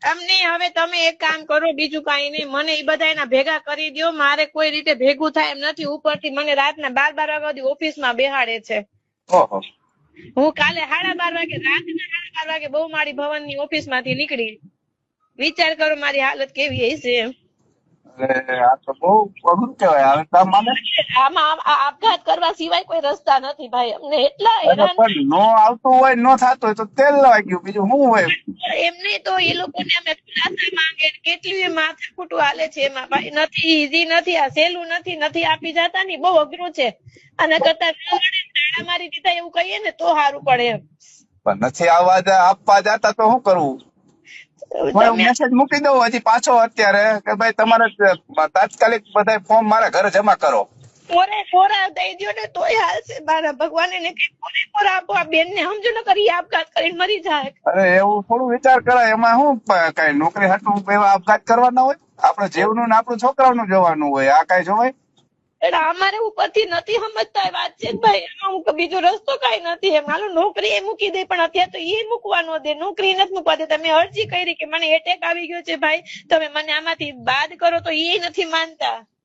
એમ નહીં, હવે તમે એક કામ કરો, બીજું કઈ નહીં, મને એ બધા એના ભેગા કરી દો. મારે કોઈ રીતે ભેગું થાય એમ નથી. ઉપરથી મને રાતના 12 વાગ્યા સુધી ઓફિસમાં બેહાડે છે. ઓહો. હું કાલે 12:30 વાગે, રાતના 12:30 વાગે બહુમાળી ભવનની ઓફિસમાંથી નીકળી. વિચાર કરો મારી હાલત કેવી હશે એમ. આ તો બહુ અઘરું કહેવાય. હવે તમારે આમાં આપઘાત કરવા સિવાય કોઈ રસ્તા નથી ભાઈ. અમને એટલા હેરાન પણ નો આવતું હોય, નો થતું હોય તો તેલ લવાઈ ગયું, બીજું શું હોય? એમને તો એ લોકોને અમે ખુલાસા માંગે, કેટલી માથાકૂટું હાલે છે એમાં ભાઈ. નથી ઈઝી નથી, આ સહેલું નથી આપી જતા ને, બહુ અઘરું છે. અને કરતા તાળા મારી દીધા એવું કહીએ ને તો સારું પડે એમ. પણ નથી આપવા જતા તો શું કરવું? હું મેસેજ મૂકી દઉં હજી પાછો અત્યારે કે ભાઈ તમારે તાત્કાલિક બધા ફોર્મ મારા ઘરે જમા કરો. કોરા દઈ દો ને તોય હાલશે. મારા ભગવાન એને કઈ કોરા આપો. આ બેન ને સમજો ને કરી આપઘાત કરીને મરી જાય. અરે એવું થોડું વિચાર કરાય. એમાં શું કઈ નોકરી હાટું એવા આપઘાત કરવાના હોય? આપડે જીવનું ને આપણું છોકરાઓનું જોવાનું હોય. આ કઈ જોવાય? એટલે અમારે ઉપરથી નથી સમજતા વાત છે ભાઈ. એમાં બીજો રસ્તો કઈ નથી. એમ હાલો નોકરી એ મૂકી દે, પણ અત્યારે તો એ મૂકવા ન દે. નોકરી નથી મૂકવા દે. તમે અરજી કરી કે મને એટેક આવી ગયો છે ભાઈ, તમે મને આમાંથી બાદ કરો, તો એ નથી માનતા.